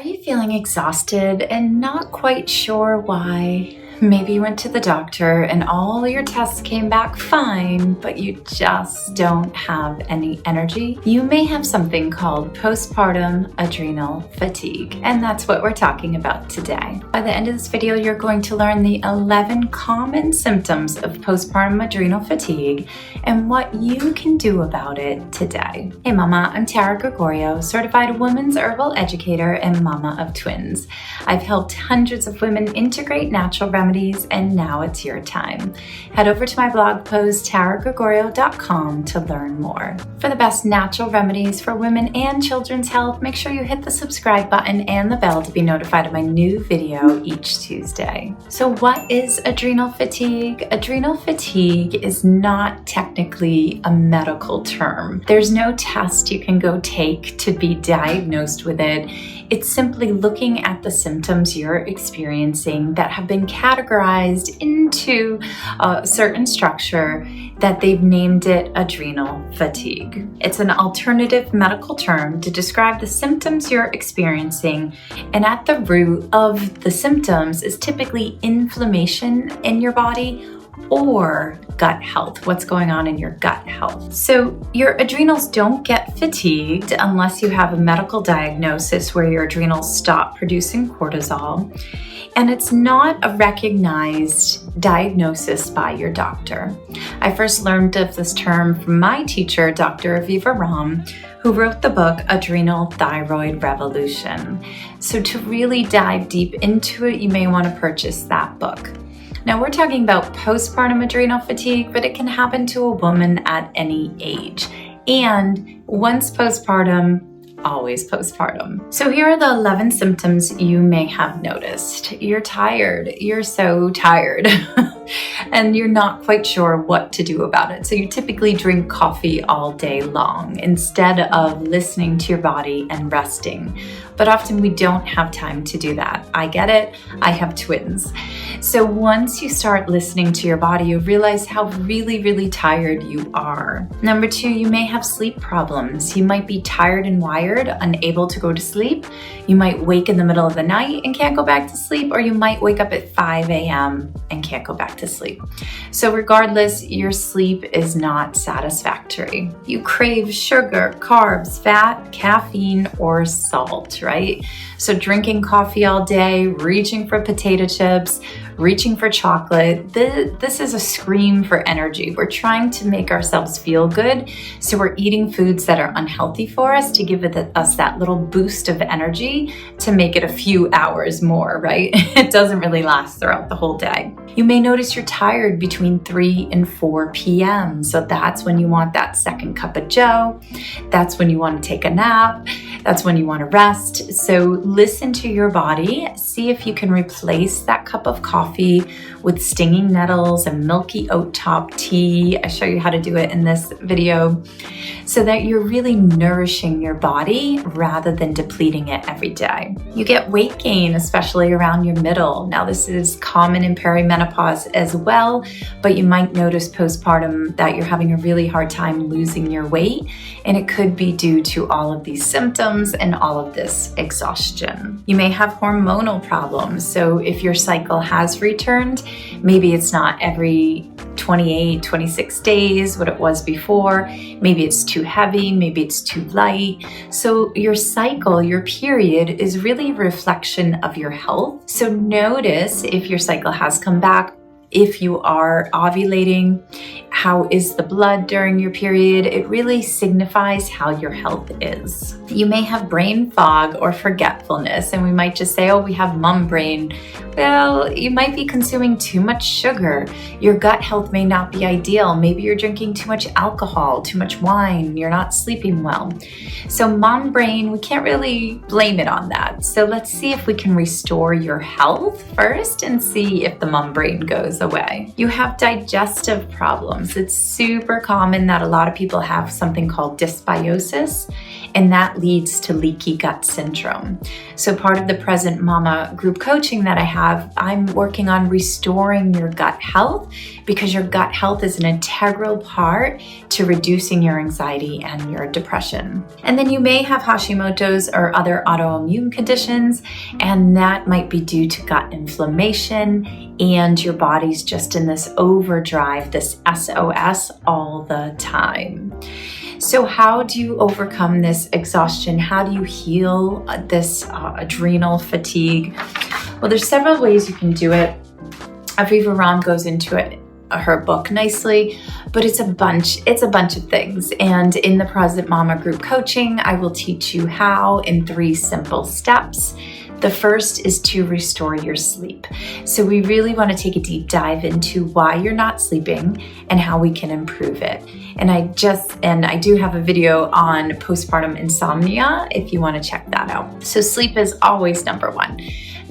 you feeling exhausted and not quite sure why? Maybe you went to the doctor and all your tests came back fine, but you just don't have any energy. You may have something called postpartum adrenal fatigue, and that's what we're talking about today. By the end of this video, you're going to learn the 11 common symptoms of postpartum adrenal fatigue and what you can do about it today. Hey mama, I'm Tara Gregorio, certified women's herbal educator and mama of twins. I've helped hundreds of women integrate natural remedies, and now it's your time. Head over to my blog post, taragregorio.com, to learn more. For the best natural remedies for women and children's health, make sure you hit the subscribe button and the bell to be notified of my new video each Tuesday. So what is adrenal fatigue? Adrenal fatigue is not technically a medical term. There's no test you can go take to be diagnosed with it. It's simply looking at the symptoms you're experiencing that have been categorized into a certain structure that they've named it adrenal fatigue. It's an alternative medical term to describe the symptoms you're experiencing, and at the root of the symptoms is typically inflammation in your body or gut health, what's going on in your gut health. So your adrenals don't get fatigued unless you have a medical diagnosis where your adrenals stop producing cortisol, and it's not a recognized diagnosis by your doctor. I first learned of this term from my teacher, Dr. Aviva Ram, who wrote the book Adrenal Thyroid Revolution. So to really dive deep into it, you may want to purchase that book. Now we're talking about postpartum adrenal fatigue, but it can happen to a woman at any age. And once postpartum, always postpartum. So here are the 11 symptoms you may have noticed. You're tired. You're so tired. And you're not quite sure what to do about it. So you typically drink coffee all day long instead of listening to your body and resting. But often we don't have time to do that. I get it. I have twins. So once you start listening to your body, you realize how really, really tired you are. Number 2, you may have sleep problems. You might be tired and wired, unable to go to sleep. You might wake in the middle of the night and can't go back to sleep, or you might wake up at 5 a.m. and can't go back to sleep. So regardless, your sleep is not satisfactory. You crave sugar, carbs, fat, caffeine, or salt, right? So drinking coffee all day, reaching for potato chips, reaching for chocolate, this is a scream for energy. We're trying to make ourselves feel good, so we're eating foods that are unhealthy for us to give us that little boost of energy to make it a few hours more, right? It doesn't really last throughout the whole day. You may notice you're tired between 3 and 4 p.m. So that's when you want that second cup of joe. That's when you want to take a nap. That's when you want to rest. So listen to your body. See if you can replace that cup of coffee with stinging nettles and milky oat top tea. I show you how to do it in this video, so that you're really nourishing your body rather than depleting it every day. You get weight gain, especially around your middle. Now this is common in perimenopause as well, but you might notice postpartum that you're having a really hard time losing your weight, and it could be due to all of these symptoms and all of this exhaustion. You may have hormonal problems. So if your cycle has returned, maybe it's not every 28, 26 days what it was before. Maybe it's too heavy, maybe it's too light. So your cycle, your period, is really a reflection of your health. So notice if your cycle has come back, if you are ovulating, how is the blood during your period? It really signifies how your health is. You may have brain fog or forgetfulness, and we might just say, oh, we have mom brain. Well, you might be consuming too much sugar. Your gut health may not be ideal. Maybe you're drinking too much alcohol, too much wine. You're not sleeping well. So mom brain, we can't really blame it on that. So let's see if we can restore your health first and see if the mom brain goes away. You have digestive problems. It's super common that a lot of people have something called dysbiosis, and that leads to leaky gut syndrome. So part of the Present Mama group coaching that I have, I'm working on restoring your gut health, because your gut health is an integral part to reducing your anxiety and your depression. And then you may have Hashimoto's or other autoimmune conditions, and that might be due to gut inflammation, and your body's just in this overdrive, this SOS all the time. So how do you overcome this exhaustion? How do you heal this adrenal fatigue? Well, there's several ways you can do it. Aviva Romm goes into it, her book, nicely, but it's a bunch of things. And in the Present Mama group coaching, I will teach you how in 3 simple steps. The first is to restore your sleep. So we really want to take a deep dive into why you're not sleeping and how we can improve it. And I do have a video on postpartum insomnia if you want to check that out. So sleep is always number 1.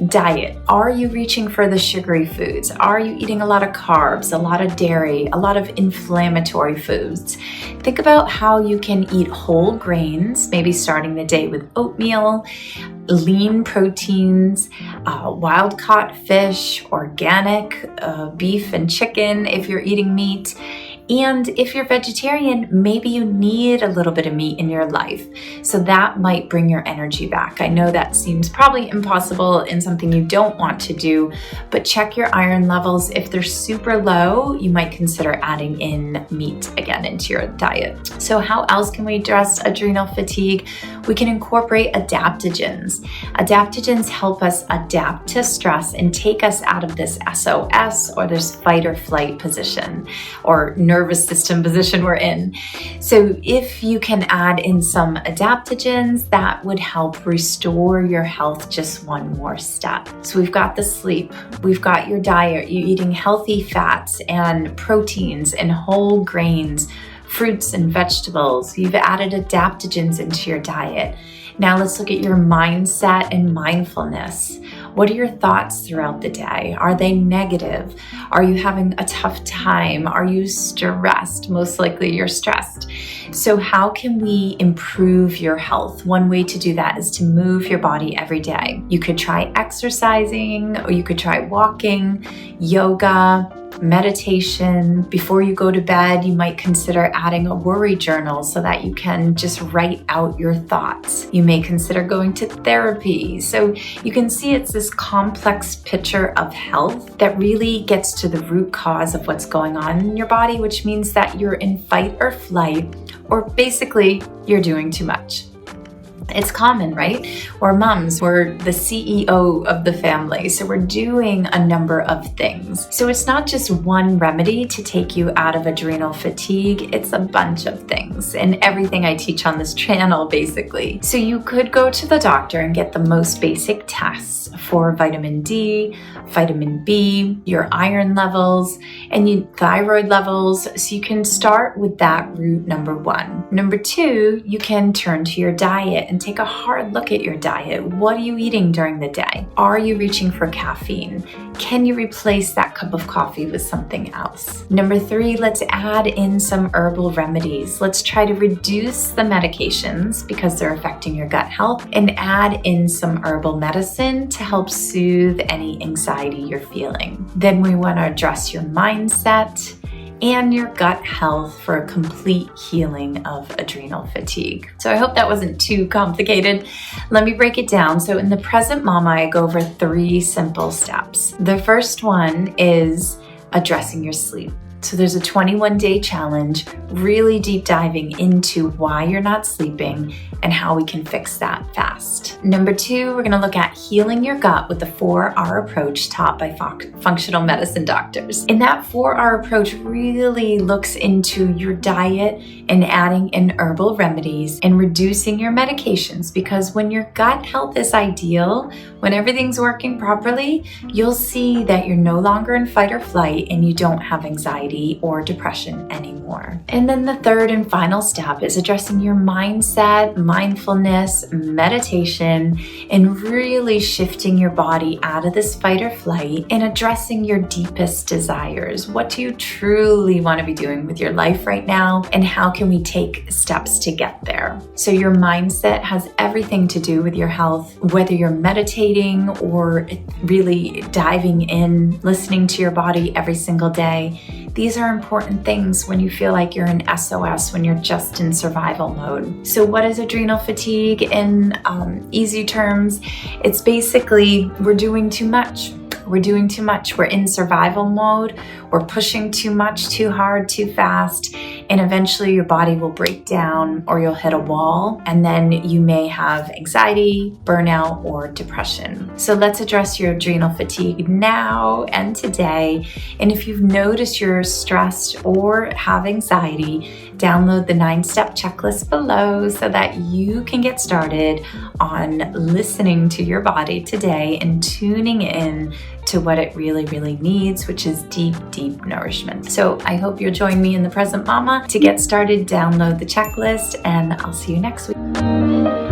Diet. Are you reaching for the sugary foods? Are you eating a lot of carbs, a lot of dairy, a lot of inflammatory foods? Think about how you can eat whole grains, maybe starting the day with oatmeal, lean proteins, wild-caught fish, organic beef and chicken if you're eating meat. And if you're vegetarian, maybe you need a little bit of meat in your life. So that might bring your energy back. I know that seems probably impossible and something you don't want to do, but check your iron levels. If they're super low, you might consider adding in meat again into your diet. So how else can we address adrenal fatigue? We can incorporate adaptogens. Adaptogens help us adapt to stress and take us out of this SOS or this fight or flight position or nervous system position we're in. So if you can add in some adaptogens, that would help restore your health just one more step. So we've got the sleep, we've got your diet, you're eating healthy fats and proteins and whole grains, fruits and vegetables. You've added adaptogens into your diet. Now let's look at your mindset and mindfulness. What are your thoughts throughout the day? Are they negative? Are you having a tough time? Are you stressed? Most likely you're stressed. So how can we improve your health? One way to do that is to move your body every day. You could try exercising, or you could try walking, yoga, meditation. Before you go to bed, you might consider adding a worry journal so that you can just write out your thoughts. You may consider going to therapy. So you can see it's this complex picture of health that really gets to the root cause of what's going on in your body, which means that you're in fight or flight, or basically you're doing too much. It's common, right? We're moms, we're the CEO of the family, so we're doing a number of things. So it's not just one remedy to take you out of adrenal fatigue, it's a bunch of things, and everything I teach on this channel, basically. So you could go to the doctor and get the most basic tests for vitamin D, vitamin B, your iron levels, and your thyroid levels, so you can start with that route, number 1. Number 2, you can turn to your diet and take a hard look at your diet. What are you eating during the day? Are you reaching for caffeine? Can you replace that cup of coffee with something else? Number 3, let's add in some herbal remedies. Let's try to reduce the medications because they're affecting your gut health, and add in some herbal medicine to help soothe any anxiety you're feeling. Then we want to address your mindset and your gut health for a complete healing of adrenal fatigue. So I hope that wasn't too complicated. Let me break it down. So in the Present Mama, I go over 3 simple steps. The first one is addressing your sleep. So there's a 21-day challenge, really deep diving into why you're not sleeping and how we can fix that fast. Number 2, we're gonna look at healing your gut with the 4R approach taught by functional medicine doctors. And that 4R approach really looks into your diet and adding in herbal remedies and reducing your medications, because when your gut health is ideal, when everything's working properly, you'll see that you're no longer in fight or flight and you don't have anxiety anxiety or depression anymore. And then the third and final step is addressing your mindset, mindfulness, meditation, and really shifting your body out of this fight or flight and addressing your deepest desires. What do you truly want to be doing with your life right now? And how can we take steps to get there? So your mindset has everything to do with your health, whether you're meditating or really diving in, listening to your body every single day. These are important things when you feel like you're in SOS, when you're just in survival mode. So what is adrenal fatigue in easy terms? It's basically we're doing too much. We're doing too much. We're in survival mode. We're pushing too much, too hard, too fast. And eventually your body will break down or you'll hit a wall. And then you may have anxiety, burnout, or depression. So let's address your adrenal fatigue now and today. And if you've noticed you're stressed or have anxiety, download the 9-step checklist below so that you can get started on listening to your body today and tuning in to what it really, really needs, which is deep, deep nourishment. So I hope you'll join me in the Present Mama to get started. Download the checklist and I'll see you next week.